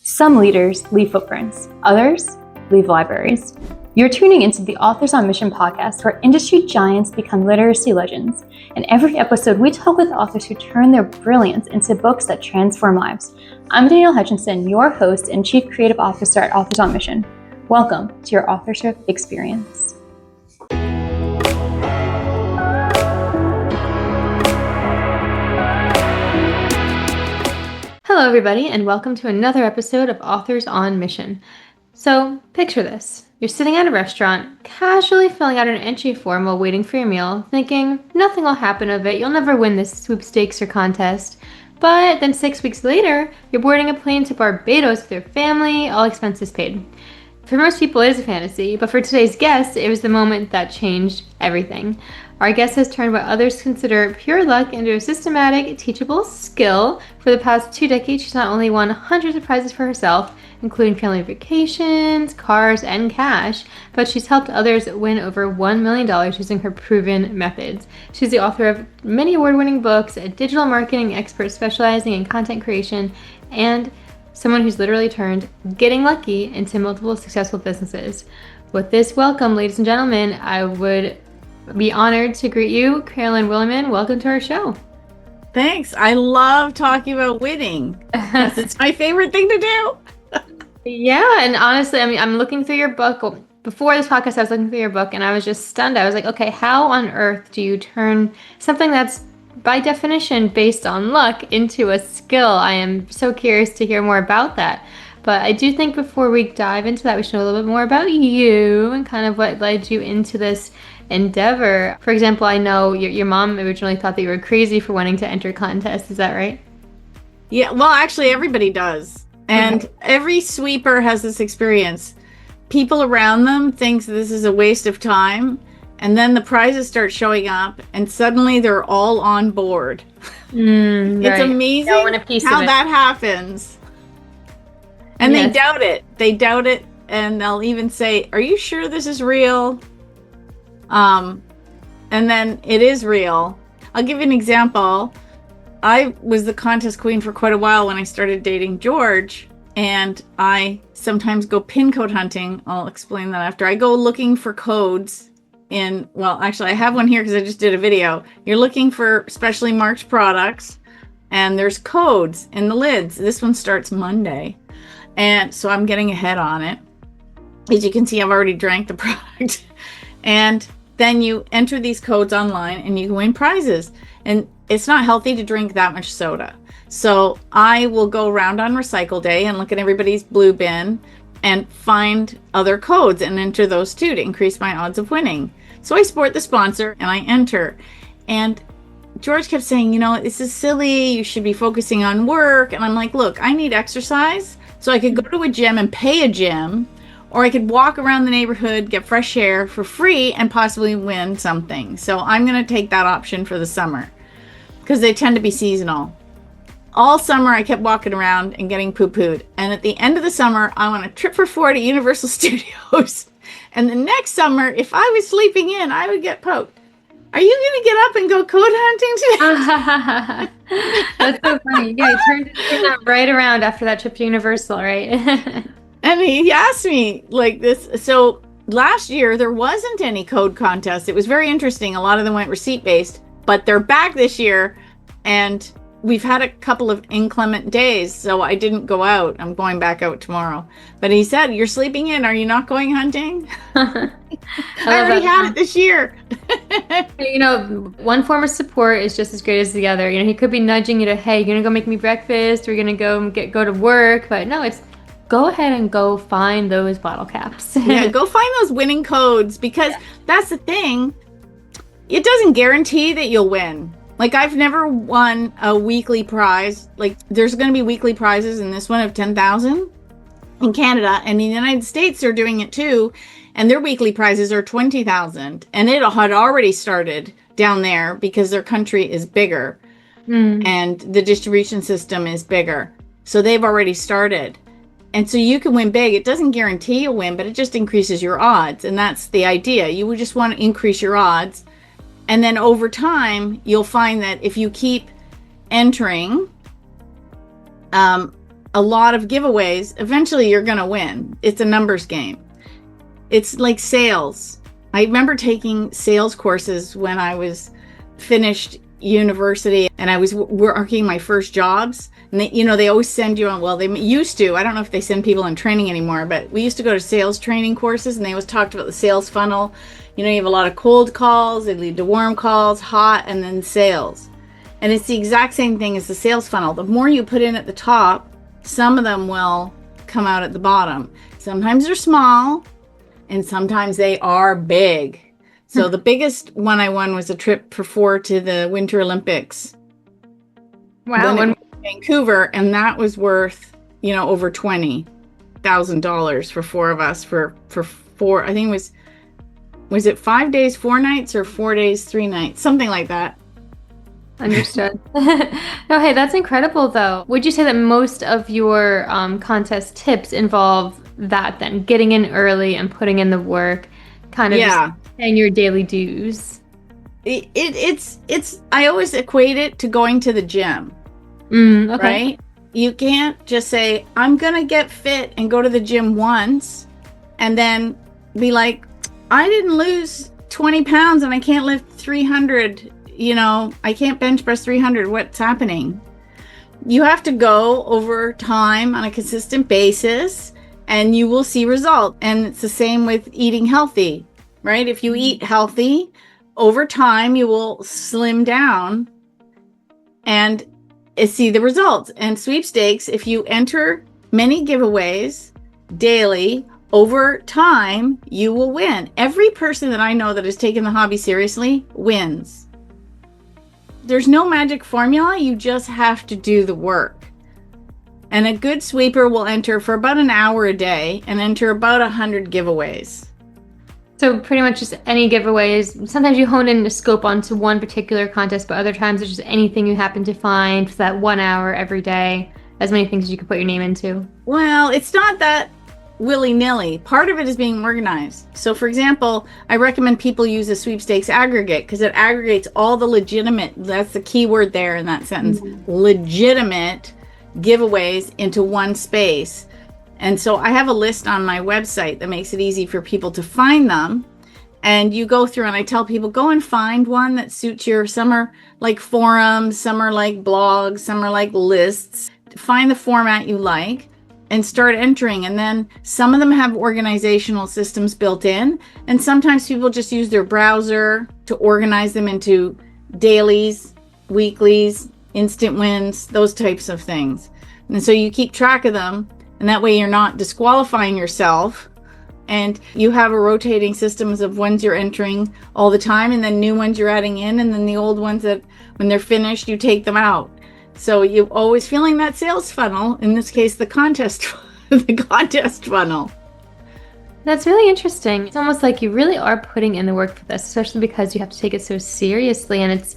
Some leaders leave footprints, others leave libraries. You're tuning into the Authors on Mission podcast, where industry giants become literacy legends. In every episode, we talk with authors who turn their brilliance into books that transform lives. I'm Danielle Hutchinson, your host and Chief Creative Officer at Authors on Mission. Welcome to your authorship experience. Hello, everybody, and welcome to another episode of Authors on Mission. So, picture this. You're sitting at a restaurant, casually filling out an entry form while waiting for your meal, thinking nothing will happen of it, you'll never win this sweepstakes or contest. But then 6 weeks later, you're boarding a plane to Barbados with your family, all expenses paid. For most people, it is a fantasy, but for today's guest, it was the moment that changed everything. Our guest has turned what others consider pure luck into a systematic, teachable skill. For the past 2 decades, she's not only won hundreds of prizes for herself, including family vacations, cars, and cash, but she's helped others win over $1 million using her proven methods. She's the author of many award-winning books, a digital marketing expert specializing in content creation, and someone who's literally turned getting lucky into multiple successful businesses. With this welcome, ladies and gentlemen, I would be honored to greet you, Carolyn Wilman. Welcome to our show. Thanks. I love talking about winning. It's my favorite thing to do. Yeah, and honestly, I mean, I'm looking through your book. Before this podcast, I was looking through your book, and I was just stunned. I was like, okay, how on earth do you turn something that's by definition based on luck into a skill? I am so curious to hear more about that. But I do think before we dive into that, we should know a little bit more about you and kind of what led you into this endeavor. For example, I know your mom originally thought that you were crazy for wanting to enter contests. Is that right? Yeah, well, actually, everybody does. And every sweeper has this experience. People around them think this is a waste of time. And then the prizes start showing up, and suddenly they're all on board. It's amazing how that happens. And yes, they doubt it, and they'll even say, "Are you sure this is real?" And then it is real. I'll give you an example. I was the contest queen for quite a while when I started dating George, and I sometimes go pin code hunting. I'll explain that after. I go looking for codes actually I have one here because I just did a video. You're looking for specially marked products, and there's codes in the lids. This one starts Monday, and so I'm getting ahead on it. As you can see, I've already drank the product. And then you enter these codes online and you can win prizes. And it's not healthy to drink that much soda. So I will go around on recycle day and look at everybody's blue bin and find other codes and enter those too to increase my odds of winning. So I support the sponsor and I enter. And George kept saying, this is silly. You should be focusing on work. And I'm like, look, I need exercise. So I could go to a gym and pay a gym, or I could walk around the neighborhood, get fresh air for free, and possibly win something. So I'm going to take that option for the summer because they tend to be seasonal. All summer, I kept walking around and getting poo-pooed. And at the end of the summer, I went a trip for 4 to Universal Studios. And the next summer, if I was sleeping in, I would get poked. Are you going to get up and go code hunting today? That's so funny. Yeah, you turned that right around after that trip to Universal, right? And he asked me like this. So last year, there wasn't any code contest. It was very interesting. A lot of them went receipt-based, but they're back this year. And we've had a couple of inclement days, so I didn't go out. I'm going back out tomorrow. But he said, "You're sleeping in. Are you not going hunting?" I already had it this year. One form of support is just as great as the other. He could be nudging you to, "Hey, you're gonna go make me breakfast. We're gonna go to work." But no, it's go ahead and go find those bottle caps. Yeah, go find those winning codes, because that's the thing. It doesn't guarantee that you'll win. Like, I've never won a weekly prize. Like, there's going to be weekly prizes in this one of 10,000 in Canada, and in the United States they're doing it too, and their weekly prizes are 20,000, and it had already started down there because their country is bigger and the distribution system is bigger, so they've already started. And so you can win big. It doesn't guarantee a win, but it just increases your odds, and that's the idea. You would just want to increase your odds. And then over time, you'll find that if you keep entering, a lot of giveaways, eventually you're going to win. It's a numbers game. It's like sales. I remember taking sales courses when I was finished university and I was working my first jobs. And they always send you on, well, they used to, I don't know if they send people in training anymore, but we used to go to sales training courses and they always talked about the sales funnel. You have a lot of cold calls, they lead to warm calls, hot, and then sales. And it's the exact same thing as the sales funnel. The more you put in at the top, some of them will come out at the bottom. Sometimes they're small and sometimes they are big. So the biggest one I won was a trip for 4 to the Winter Olympics. Wow. In Vancouver, and that was worth, over $20,000 for 4 of us for 4, I think it was it 5 days, 4 nights, or 4 days, 3 nights, something like that. Understood. No, hey, that's incredible though. Would you say that most of your contest tips involve that then, getting in early and putting in the work, kind of just paying your daily dues? It's I always equate it to going to the gym. Okay. Right? You can't just say, I'm going to get fit and go to the gym once and then be like, I didn't lose 20 pounds and I can't lift 300, I can't bench press 300. What's happening? You have to go over time on a consistent basis and you will see results. And it's the same with eating healthy, right? If you eat healthy, over time, you will slim down and see the results. And sweepstakes, if you enter many giveaways daily, over time, you will win. Every person that I know that has taken the hobby seriously wins. There's no magic formula. You just have to do the work. And a good sweeper will enter for about an hour a day and enter about 100 giveaways. So pretty much just any giveaways. Sometimes you hone in the scope onto one particular contest, but other times it's just anything you happen to find for that 1 hour every day, as many things as you can put your name into. Well, it's not that willy-nilly. Part of it is being organized. So for example, I recommend people use a sweepstakes aggregate because it aggregates all the legitimate, that's the key word there in that sentence, legitimate giveaways into one space. And so I have a list on my website that makes it easy for people to find them. And you go through and I tell people, go and find one that suits your, some are like forums, some are like blogs, some are like lists. Find the format you like and start entering. And then some of them have organizational systems built in. And sometimes people just use their browser to organize them into dailies, weeklies, instant wins, those types of things. And so you keep track of them. And that way you're not disqualifying yourself. And you have a rotating systems of ones you're entering all the time and then new ones you're adding in. And then the old ones that when they're finished, you take them out. So you're always feeling that sales funnel. In this case, the contest funnel. That's really interesting. It's almost like you really are putting in the work for this, especially because you have to take it so seriously. And it's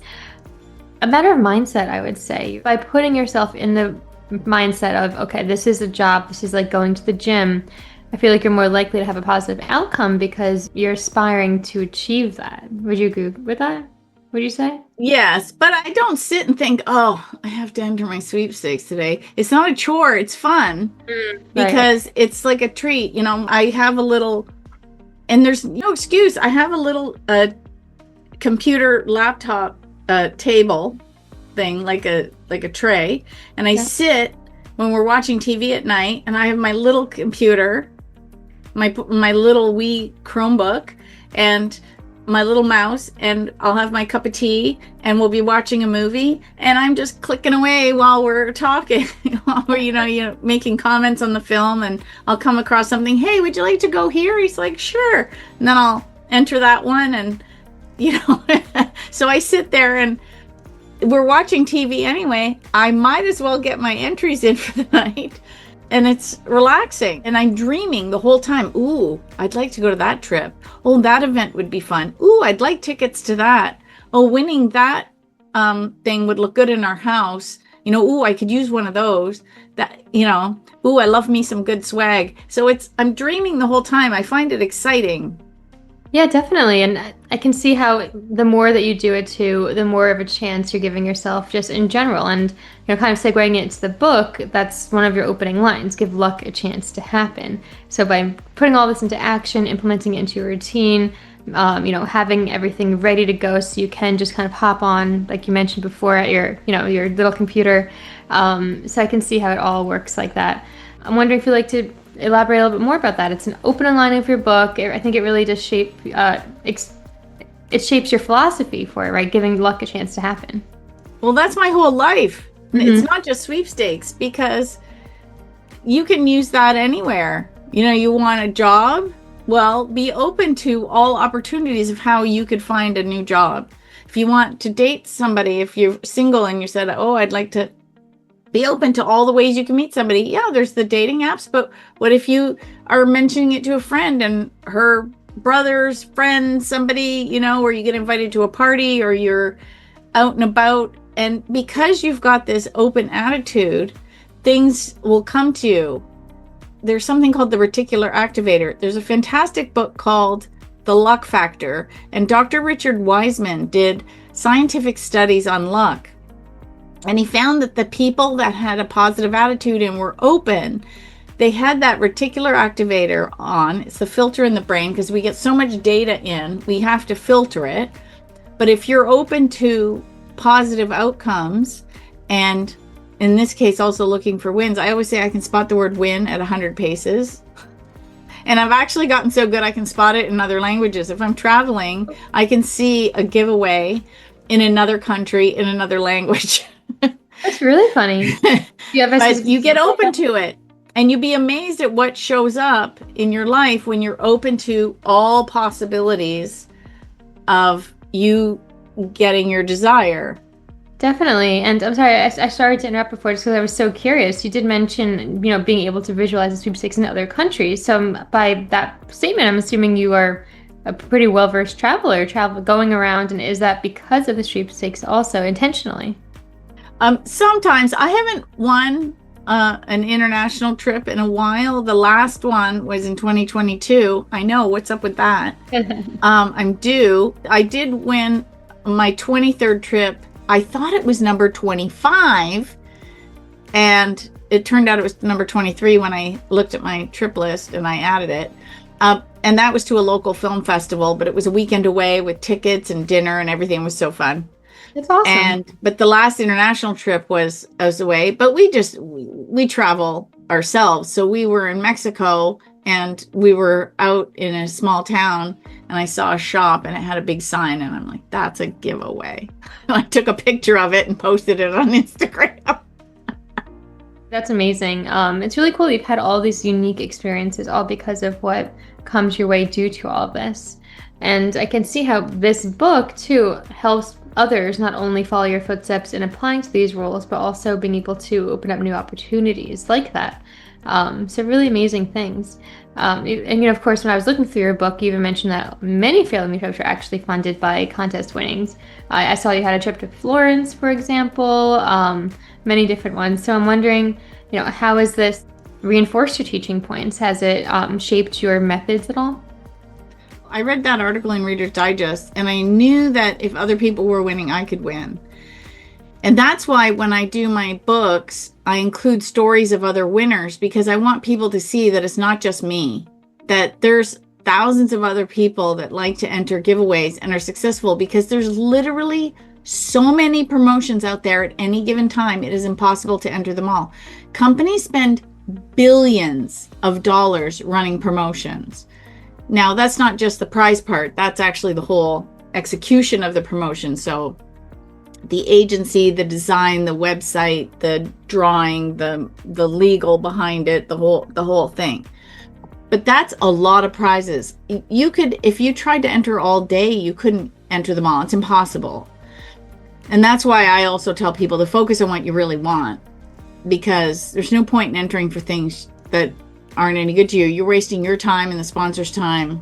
a matter of mindset, I would say. By putting yourself in the mindset of, okay, this is a job, this is like going to the gym, I feel like you're more likely to have a positive outcome because you're aspiring to achieve that. Would you agree with that? Would you say? Yes, but I don't sit and think, oh, I have to enter my sweepstakes today. It's not a chore, it's fun because it's like a treat. I have a little, and there's no excuse. I have a little computer laptop table thing, like a tray, and I sit when we're watching TV at night, and I have my little computer, my little wee Chromebook, and my little mouse, and I'll have my cup of tea, and we'll be watching a movie, and I'm just clicking away while we're talking, while we're making comments on the film, and I'll come across something. Hey, would you like to go here? He's like, sure, and then I'll enter that one, and so I sit there and we're watching TV anyway. I might as well get my entries in for the night. And it's relaxing. And I'm dreaming the whole time. Ooh, I'd like to go to that trip. Oh, that event would be fun. Ooh, I'd like tickets to that. Oh, winning that thing would look good in our house. Ooh, I could use one of those. Ooh, I love me some good swag. So I'm dreaming the whole time. I find it exciting. Yeah, definitely. And I can see how the more that you do it too, the more of a chance you're giving yourself just in general. And, kind of segueing it into the book, that's one of your opening lines, give luck a chance to happen. So by putting all this into action, implementing it into your routine, having everything ready to go so you can just kind of hop on, like you mentioned before, at your little computer. So I can see how it all works like that. I'm wondering if you'd like to elaborate a little bit more about that. It's an opening line of your book. I think it really does it shapes your philosophy for it, right? Giving luck a chance to happen. Well, that's my whole life. Mm-hmm. It's not just sweepstakes, because you can use that anywhere. You want a job? Well, be open to all opportunities of how you could find a new job. If you want to date somebody, if you're single and you said, oh, I'd like to be open to all the ways you can meet somebody. Yeah, there's the dating apps, but what if you are mentioning it to a friend and her brother's friend, somebody, or you get invited to a party or you're out and about. And because you've got this open attitude, things will come to you. There's something called the reticular activator. There's a fantastic book called The Luck Factor, and Dr. Richard Wiseman did scientific studies on luck. And he found that the people that had a positive attitude and were open, they had that reticular activator on. It's the filter in the brain, because we get so much data in, we have to filter it. But if you're open to positive outcomes, and in this case also looking for wins, I always say I can spot the word win at 100 paces. And I've actually gotten so good I can spot it in other languages. If I'm traveling, I can see a giveaway in another country in another language. That's really funny. But you get open to it, and you'd be amazed at what shows up in your life when you're open to all possibilities of you getting your desire. Definitely. And I'm sorry, I started to interrupt before just because I was so curious. You did mention, being able to visualize the sweepstakes in other countries. So by that statement, I'm assuming you are a pretty well-versed traveler, going around. And is that because of the sweepstakes also intentionally? Sometimes. I haven't won an international trip in a while. The last one was in 2022. I know, what's up with that? I'm due. I did win my 23rd trip. I thought it was number 25, and it turned out it was number 23 when I looked at my trip list and I added it. And that was to a local film festival, but it was a weekend away with tickets and dinner and everything. It was so fun. That's awesome. But the last international trip was away, but we travel ourselves. So we were in Mexico, and we were out in a small town, and I saw a shop and it had a big sign, and I'm like, that's a giveaway. And I took a picture of it and posted it on Instagram. That's amazing. It's really cool. You've had all these unique experiences, all because of what comes your way due to all of this. And I can see how this book too helps others not only follow your footsteps in applying to these roles, but also being able to open up new opportunities like that. So really amazing things. And of course, when I was looking through your book, you even mentioned that many family trips are actually funded by contest winnings. I saw you had a trip to Florence, for example, many different ones. So I'm wondering, how has this reinforced your teaching points? Has it shaped your methods at all? I read that article in Reader's Digest, and I knew that if other people were winning, I could win. And that's why when I do my books, I include stories of other winners, because I want people to see that it's not just me, that there's thousands of other people that like to enter giveaways and are successful, because there's literally so many promotions out there at any given time. It is impossible to enter them all. Companies spend billions of dollars running promotions. Now, that's not just the prize part. That's actually the whole execution of the promotion. So the agency, the design, the website, the drawing, the legal behind it, the whole thing. But that's a lot of prizes. You could, if you tried to enter all day, you couldn't enter them all. It's impossible. And that's why I also tell people to focus on what you really want, because there's no point in entering for things that aren't any good to you. You're wasting your time and the sponsor's time.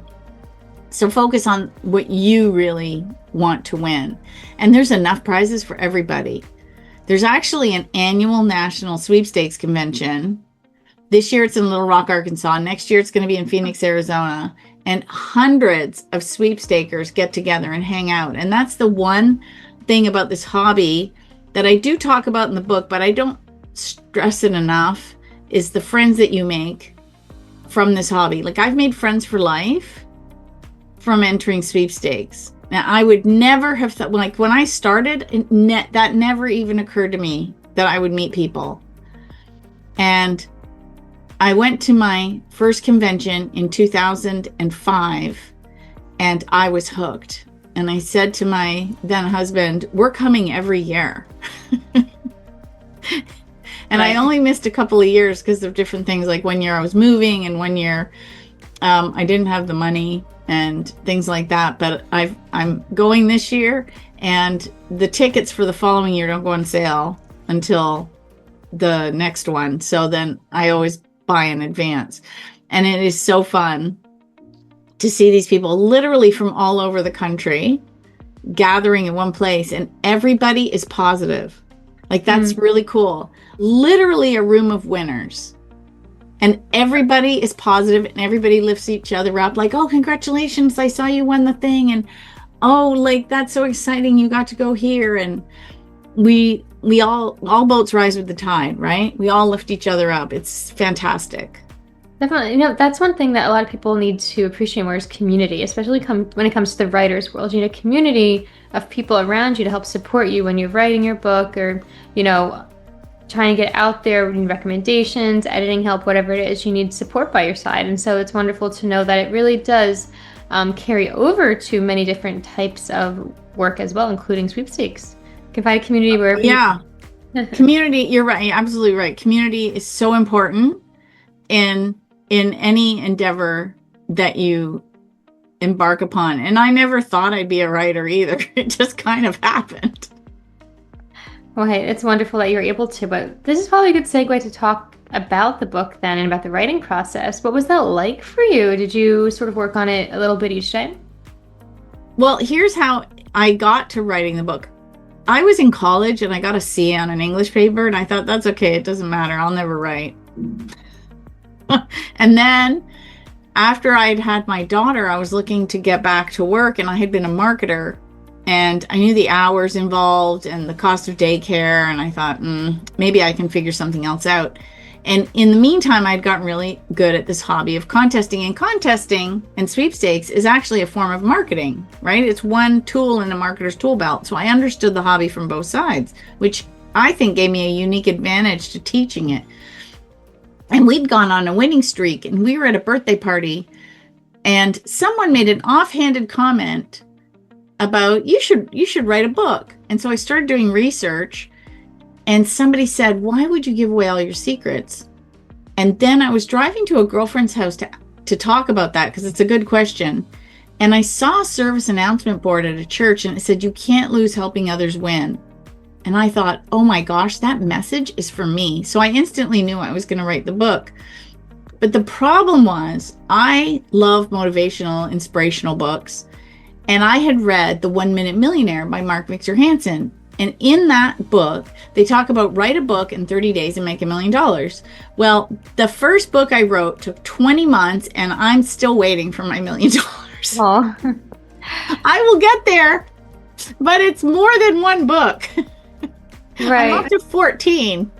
So focus on what you really want to win. And there's enough prizes for everybody. There's actually an annual national sweepstakes convention This year it's in Little Rock, Arkansas. Next year it's going to be in Phoenix, Arizona. And hundreds of sweepstakers get together and hang out. And that's the one thing about this hobby that I do talk about in the book, but I don't stress it enough, is the friends that you make from this hobby. Like, I've made friends for life from entering sweepstakes. Now, I would never have thought, like when I started, that never even occurred to me that I would meet people. And I went to my first convention in 2005 and I was hooked. And I said to my then husband, we're coming every year. And right. I only missed a couple of years because of different things. Like 1 year I was moving and 1 year I didn't have the money and things like that. But I'm going this year, and the tickets for the following year don't go on sale until the next one. So then I always buy in advance. And it is so fun to see these people literally from all over the country gathering in one place, and everybody is positive. Like, that's really cool. Literally a room of winners. And everybody is positive, and everybody lifts each other up. Like, oh, congratulations, I saw you won the thing. And oh, like, that's so exciting, you got to go here. And we all boats rise with the tide, right? We all lift each other up. It's fantastic. Definitely. You know, that's one thing that a lot of people need to appreciate more is community, especially when it comes to the writer's world. You need a community of people around you to help support you when you're writing your book, or, you know, trying to get out there, reading recommendations, editing help, whatever it is, you need support by your side. And so it's wonderful to know that it really does carry over to many different types of work as well, including sweepstakes. You can find a community where... Yeah. Community, you're right. You're absolutely right. Community is so important in any endeavor that you embark upon. And I never thought I'd be a writer either. It just kind of happened. Well, hey, it's wonderful that you're able to, but this is probably a good segue to talk about the book then and about the writing process. What was that like for you? Did you sort of work on it a little bit each day? Well, here's how I got to writing the book. I was in college and I got a C on an English paper, and I thought, that's okay, it doesn't matter, I'll never write. And then after I'd had my daughter, I was looking to get back to work, and I had been a marketer, and I knew the hours involved and the cost of daycare, and I thought, maybe I can figure something else out. And in the meantime, I'd gotten really good at this hobby of contesting, and sweepstakes is actually a form of marketing, right? It's one tool in a marketer's tool belt. So I understood the hobby from both sides, which I think gave me a unique advantage to teaching it. And we'd gone on a winning streak, and we were at a birthday party, and someone made an offhanded comment about, you should write a book. And so I started doing research, and somebody said, why would you give away all your secrets? And then I was driving to a girlfriend's house to talk about that, because it's a good question. And I saw a service announcement board at a church, and it said, you can't lose helping others win. And I thought, oh my gosh, that message is for me. So I instantly knew I was going to write the book. But the problem was, I love motivational, inspirational books. And I had read The 1 Minute Millionaire by Mark Victor Hansen. And in that book, they talk about write a book in 30 days and make $1 million. Well, the first book I wrote took 20 months, and I'm still waiting for my $1 million. Aww. I will get there, but it's more than one book. Right. I'm up to 14.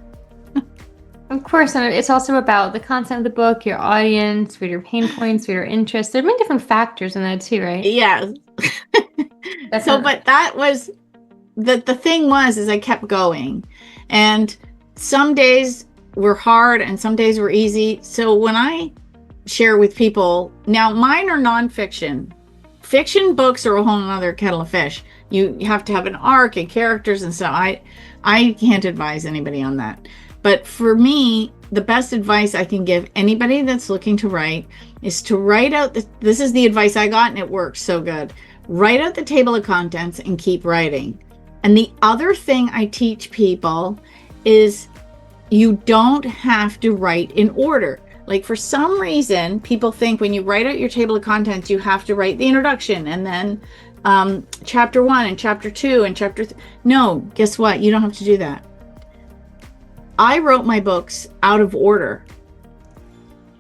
Of course, and it's also about the content of the book, your audience, what your pain points, what your interests. There are many different factors in that too, right? Yeah. But that was the thing is I kept going, and some days were hard and some days were easy. So when I share with people, now mine are nonfiction. Fiction books are a whole other kettle of fish. You have to have an arc and characters and stuff. I can't advise anybody on that. But for me, the best advice I can give anybody that's looking to write is to write out, this is the advice I got, and it works so good. Write out the table of contents and keep writing. And the other thing I teach people is you don't have to write in order. Like, for some reason, people think when you write out your table of contents, you have to write the introduction and then chapter 1 and chapter 2 and chapter no, guess what? You don't have to do that. I wrote my books out of order.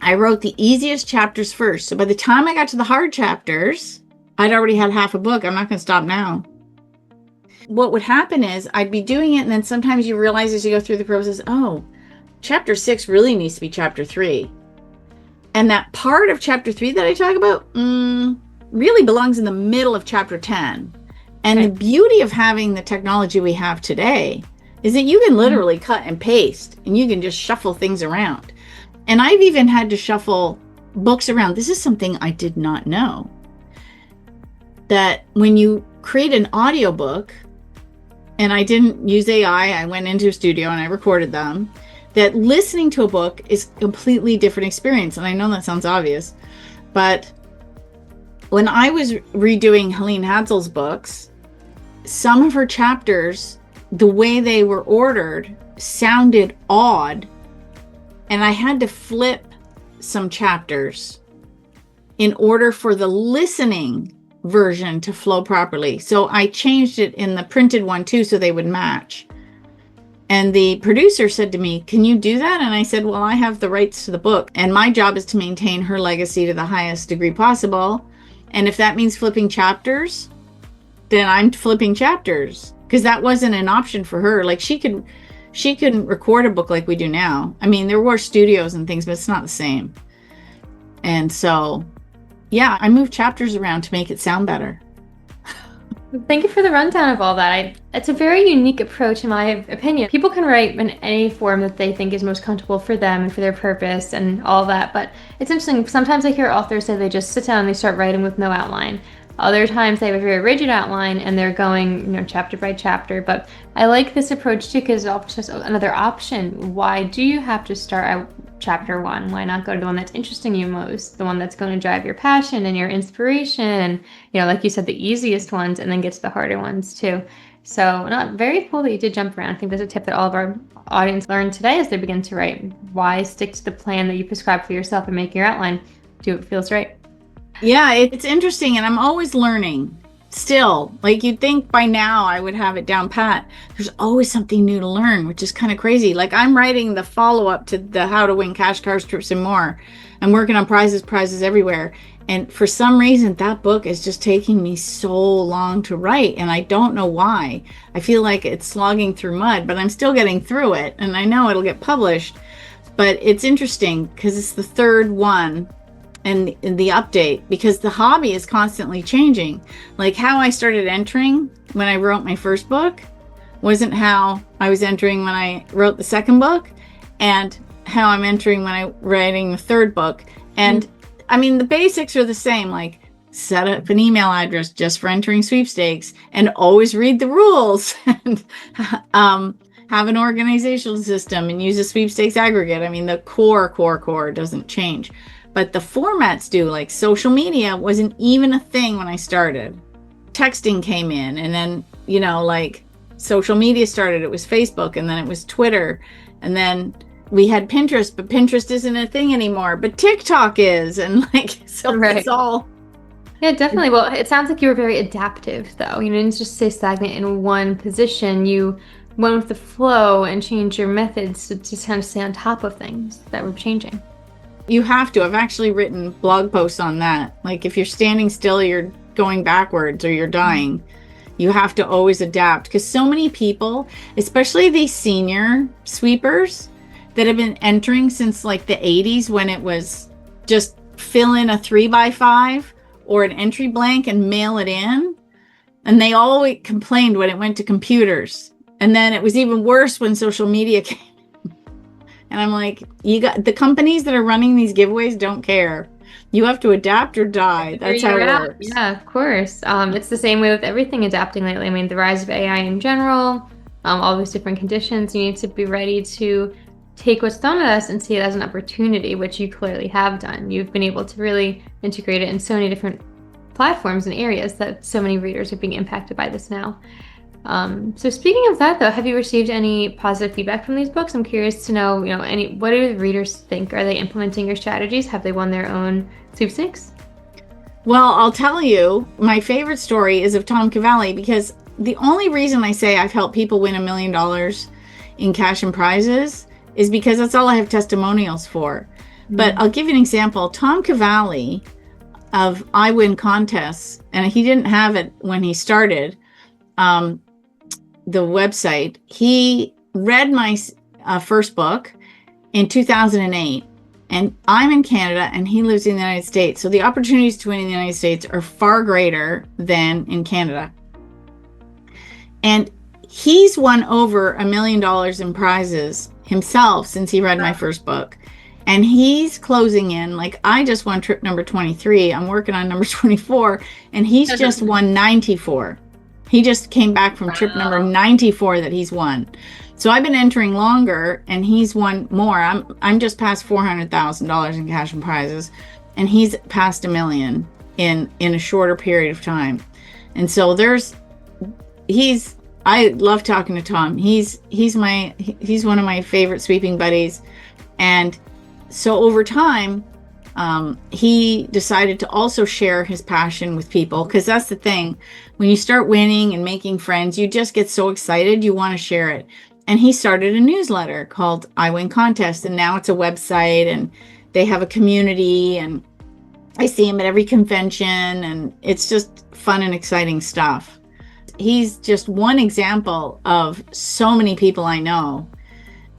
I wrote the easiest chapters first. So by the time I got to the hard chapters, I'd already had half a book. I'm not going to stop now. What would happen is I'd be doing it, and then sometimes you realize as you go through the process, oh, chapter 6 really needs to be chapter 3. And that part of chapter 3 that I talk about really belongs in the middle of chapter 10. And the beauty of having the technology we have today is that you can literally cut and paste, and you can just shuffle things around. And I've even had to shuffle books around. This is something I did not know. That when you create an audiobook, and I didn't use AI, I went into a studio and I recorded them, that listening to a book is a completely different experience. And I know that sounds obvious, but when I was redoing Helene Hadzel's books, some of her chapters, the way they were ordered, sounded odd. And I had to flip some chapters in order for the listening version to flow properly. So I changed it in the printed one too, so they would match. And the producer said to me, "Can you do that?" And I said, "Well, I have the rights to the book, and my job is to maintain her legacy to the highest degree possible. And if that means flipping chapters, then I'm flipping chapters." Because that wasn't an option for her. Like she couldn't record a book like we do now. I mean, there were studios and things, but it's not the same. And so, yeah, I moved chapters around to make it sound better. Thank you for the rundown of all that. It's a very unique approach, in my opinion. People can write in any form that they think is most comfortable for them and for their purpose and all that. But it's interesting. Sometimes I hear authors say they just sit down and they start writing with no outline. Other times they have a very rigid outline and they're going, chapter by chapter. But I like this approach too, because it's just another option. Why do you have to start at chapter 1? Why not go to the one that's interesting you most, the one that's going to drive your passion and your inspiration, and like you said, the easiest ones, and then get to the harder ones too. So, very cool that you did jump around. I think that's a tip that all of our audience learned today as they begin to write. Why stick to the plan that you prescribe for yourself and make your outline do what feels right? Yeah, it's interesting, and I'm always learning still. Like, you'd think by now I would have it down pat. There's always something new to learn, which is kind of crazy. Like, I'm writing the follow-up to the How to Win Cash Cars, Trips, and More. I'm working on prizes everywhere. And for some reason, that book is just taking me so long to write, and I don't know why. I feel like it's slogging through mud, but I'm still getting through it, and I know it'll get published. But it's interesting because it's the third one. And the update, because the hobby is constantly changing. Like how I started entering when I wrote my first book wasn't how I was entering when I wrote the second book, and how I'm entering when I'm writing the third book. And I mean, the basics are the same, like set up an email address just for entering sweepstakes, and always read the rules, and have an organizational system, and use a sweepstakes aggregate. I mean, the core doesn't change. But the formats do. Like social media wasn't even a thing when I started. Texting came in, and then, like social media started. It was Facebook, and then it was Twitter, and then we had Pinterest, but Pinterest isn't a thing anymore. But TikTok is, and It's all. Yeah, definitely. Well, it sounds like you were very adaptive, though. You didn't just stay stagnant in one position. You went with the flow and changed your methods to kind of stay on top of things that were changing. You have to. I've actually written blog posts on that. Like if you're standing still, you're going backwards or you're dying. You have to always adapt, because so many people, especially these senior sweepers that have been entering since like the 80s, when it was just fill in a 3x5 or an entry blank and mail it in. And they always complained when it went to computers. And then it was even worse when social media came. And I'm like, you got the companies that are running these giveaways don't care. You have to adapt or die. That's how it works. Yeah, of course. It's the same way with everything adapting lately. I mean, the rise of AI in general, all these different conditions. You need to be ready to take what's thrown at us and see it as an opportunity, which you clearly have done. You've been able to really integrate it in so many different platforms and areas that so many readers are being impacted by this now. So speaking of that, though, have you received any positive feedback from these books? I'm curious to know, what do the readers think? Are they implementing your strategies? Have they won their own sweepstakes? Well, I'll tell you, my favorite story is of Tom Cavalli, because the only reason I say I've helped people win $1 million in cash and prizes is because that's all I have testimonials for. But I'll give you an example. Tom Cavalli of I Win Contests, and he didn't have it when he started the website. He read my first book in 2008, and I'm in Canada and he lives in the United States. So the opportunities to win in the United States are far greater than in Canada. And he's won over $1 million in prizes himself since he read my first book. And he's closing in, like, I just won trip number 23. I'm working on number 24, and he's just won 94. He just came back from trip number 94 that he's won. So I've been entering longer, and he's won more. I'm just past $400,000 in cash and prizes, and he's past $1 million in a shorter period of time. And so I love talking to Tom. He's one of my favorite sweeping buddies, and so over time, he decided to also share his passion with people, because that's the thing. When you start winning and making friends, you just get so excited, you want to share it. And he started a newsletter called I Win Contest, and now it's a website, and they have a community, and I see him at every convention, and it's just fun and exciting stuff. He's just one example of so many people I know.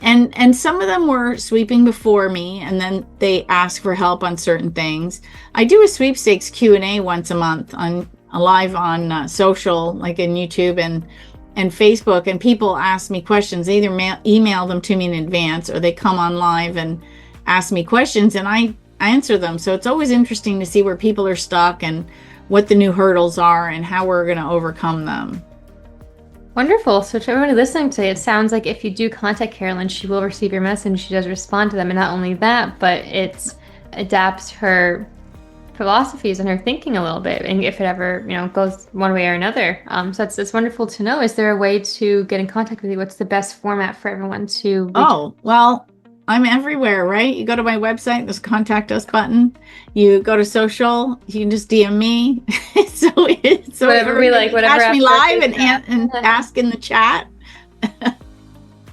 And some of them were sweeping before me, and then they ask for help on certain things. I do a sweepstakes Q&A once a month live on social, like in YouTube and Facebook, and people ask me questions. They either email them to me in advance, or they come on live and ask me questions, and I answer them. So it's always interesting to see where people are stuck and what the new hurdles are and how we're going to overcome them. Wonderful. So to everybody listening today, it sounds like if you do contact Carolyn, she will receive your message. She does respond to them. And not only that, but it adapts her philosophies and her thinking a little bit. And if it ever, goes one way or another. So it's wonderful to know. Is there a way to get in contact with you? What's the best format for everyone to reach? Oh, well, I'm everywhere, right? You go to my website, there's a contact us button. You go to social, you can just DM me. so whatever we like, whatever. Ask me live and ask in the chat.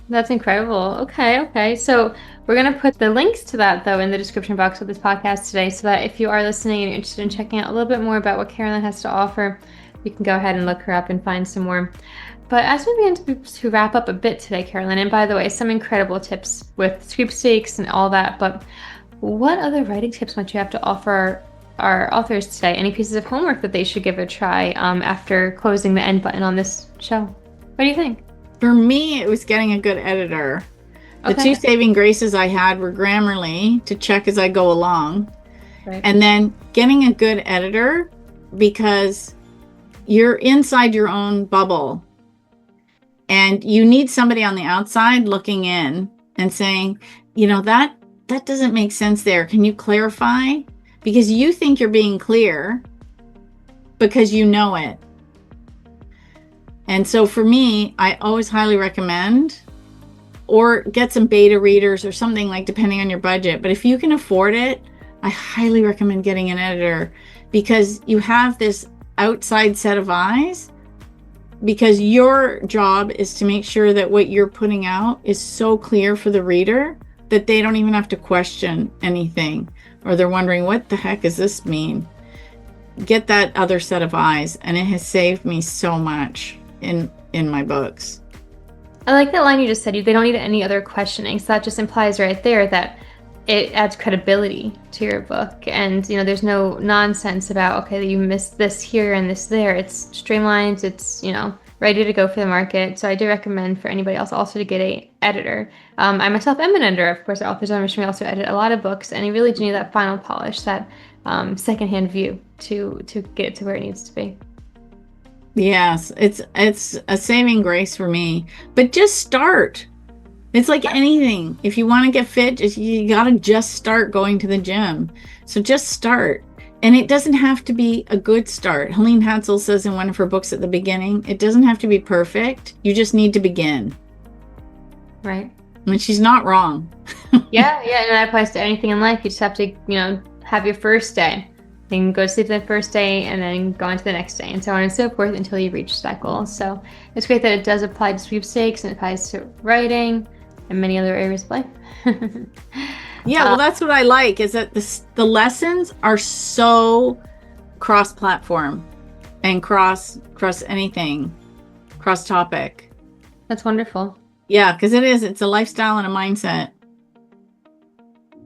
That's incredible. Okay. So we're going to put the links to that, though, in the description box of this podcast today, so that if you are listening and you're interested in checking out a little bit more about what Carolyn has to offer, you can go ahead and look her up and find some more. But as we begin to wrap up a bit today, Carolyn, and by the way, some incredible tips with sweepstakes and all that, but what other writing tips might you have to offer our authors today? Any pieces of homework that they should give a try after closing the end button on this show? What do you think? For me, it was getting a good editor. The two saving graces I had were Grammarly to check as I go along, right, and then getting a good editor, because you're inside your own bubble. And you need somebody on the outside looking in and saying, that doesn't make sense there. Can you clarify? Because you think you're being clear because you know it. And so for me, I always highly recommend, or get some beta readers or something, like, depending on your budget. But if you can afford it, I highly recommend getting an editor, because you have this outside set of eyes. Because your job is to make sure that what you're putting out is so clear for the reader that they don't even have to question anything, or they're wondering, what the heck does this mean? Get that other set of eyes, and it has saved me so much in my books. I like that line you just said. They don't need any other questioning. So that just implies right there that it adds credibility to your book, and there's no nonsense about, okay, you missed this here and this there. It's streamlined, it's ready to go for the market. So I do recommend for anybody else also to get a editor. I myself am an editor, of course. Our Authors on Mission, we also edit a lot of books, and you really do need that final polish, that secondhand view to get it to where it needs to be. Yes, it's a saving grace for me. But just start. It's like anything. If you want to get fit, you got to just start going to the gym. So just start. And it doesn't have to be a good start. Helene Hansel says in one of her books at the beginning, it doesn't have to be perfect. You just need to begin. Right. I mean, she's not wrong. Yeah, and that applies to anything in life. You just have to, have your first day. Then go to sleep the first day, and then go on to the next day, and so on and so forth until you reach that goal. So it's great that it does apply to sweepstakes, and it applies to writing and many other areas of life. Yeah, well, that's what I like, is that the lessons are so cross-platform and cross anything, cross-topic. That's wonderful. Yeah, because it's a lifestyle and a mindset.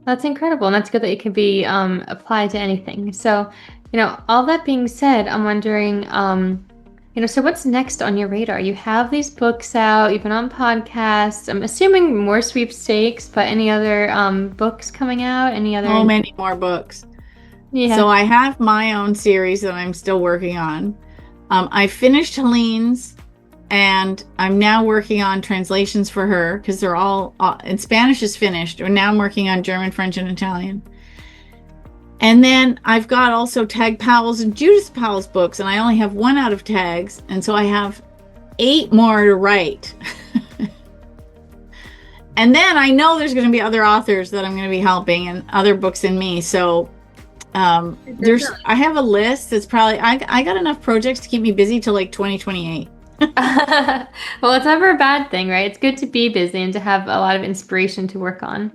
That's incredible. And that's good that it can be applied to anything. So, all that being said, I'm wondering, so what's next on your radar? You have these books out, you've been on podcasts. I'm assuming more sweepstakes, but any other books coming out? Any other? Oh, many more books. Yeah. So I have my own series that I'm still working on. I finished Helene's, and I'm now working on translations for her because they're all in Spanish is finished. And now I'm working on German, French, and Italian. And then I've got also Tag Powell's and Judith Powell's books, and I only have 1 out of Tags, and so I have 8 more to write. And then I know there's going to be other authors that I'm going to be helping and other books in me. So I have a list that's probably I got enough projects to keep me busy till like 2028. Well, it's never a bad thing, right? It's good to be busy and to have a lot of inspiration to work on.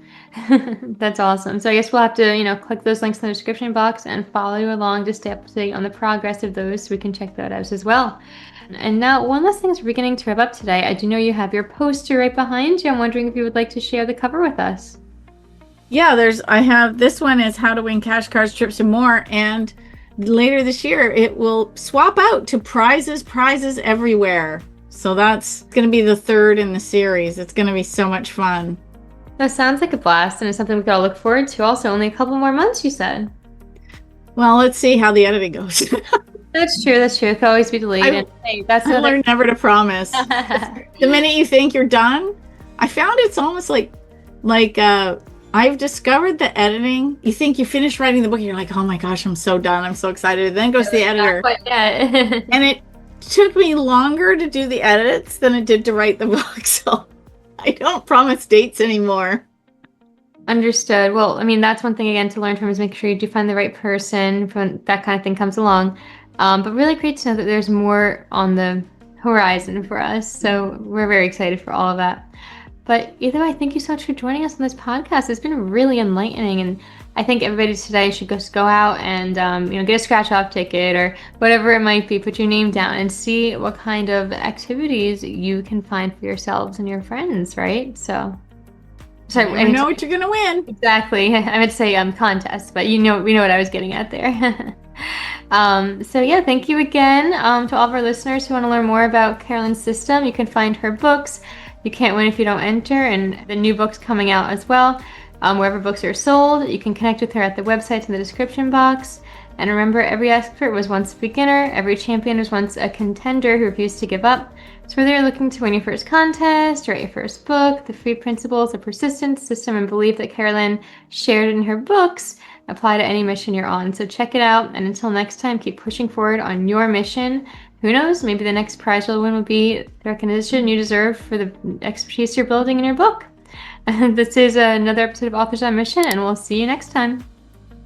That's awesome. So I guess we'll have to, click those links in the description box and follow you along to stay up to date on the progress of those so we can check that out as well. And now, one last thing as we're beginning to wrap up today, I do know you have your poster right behind you. I'm wondering if you would like to share the cover with us. Yeah, I have this one is How to Win Cash Cards, Trips, and More, and later this year it will swap out to prizes everywhere. So that's going to be the 3rd in the series. It's going to be so much fun. That sounds like a blast, and it's something we can all look forward to. Also, only a couple more months, you said. Well, let's see how the editing goes. That's true. It could always be delayed. I learned never to promise. The minute you think you're done, I found it's almost like I've discovered the editing. You think you finished writing the book, and you're like, oh my gosh, I'm so done. I'm so excited. Then goes the editor. And it took me longer to do the edits than it did to write the book. So I don't promise dates anymore. Understood. Well, that's one thing, again, to learn from is make sure you do find the right person when that kind of thing comes along. But really great to know that there's more on the horizon for us. So we're very excited for all of that. But either way, thank you so much for joining us on this podcast. It's been really enlightening, and I think everybody today should just go out and get a scratch-off ticket or whatever it might be. Put your name down and see what kind of activities you can find for yourselves and your friends, right? So, sorry, I know what you're gonna win. Exactly. I meant to say contest, but we know what I was getting at there. So yeah, thank you again to all of our listeners who want to learn more about Carolyn's system. You can find her books. You Can't Win If You Don't Enter, and the new book's coming out as well. Wherever books are sold, you can connect with her at the website in the description box. And remember, every expert was once a beginner, every champion was once a contender who refused to give up. So whether you're looking to win your first contest, write your first book, the 3 principles of persistence, system, and belief that Carolyn shared in her books apply to any mission you're on. So check it out, and until next time, keep pushing forward on your mission. Who knows, maybe the next prize you'll win will be the recognition you deserve for the expertise you're building in your book. This is another episode of Authors on Mission, and we'll see you next time.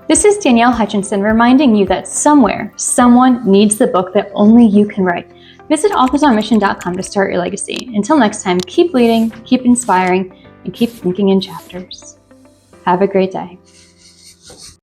This is Danielle Hutchinson reminding you that somewhere, someone needs the book that only you can write. Visit authorsonmission.com to start your legacy. Until next time, keep leading, keep inspiring, and keep thinking in chapters. Have a great day.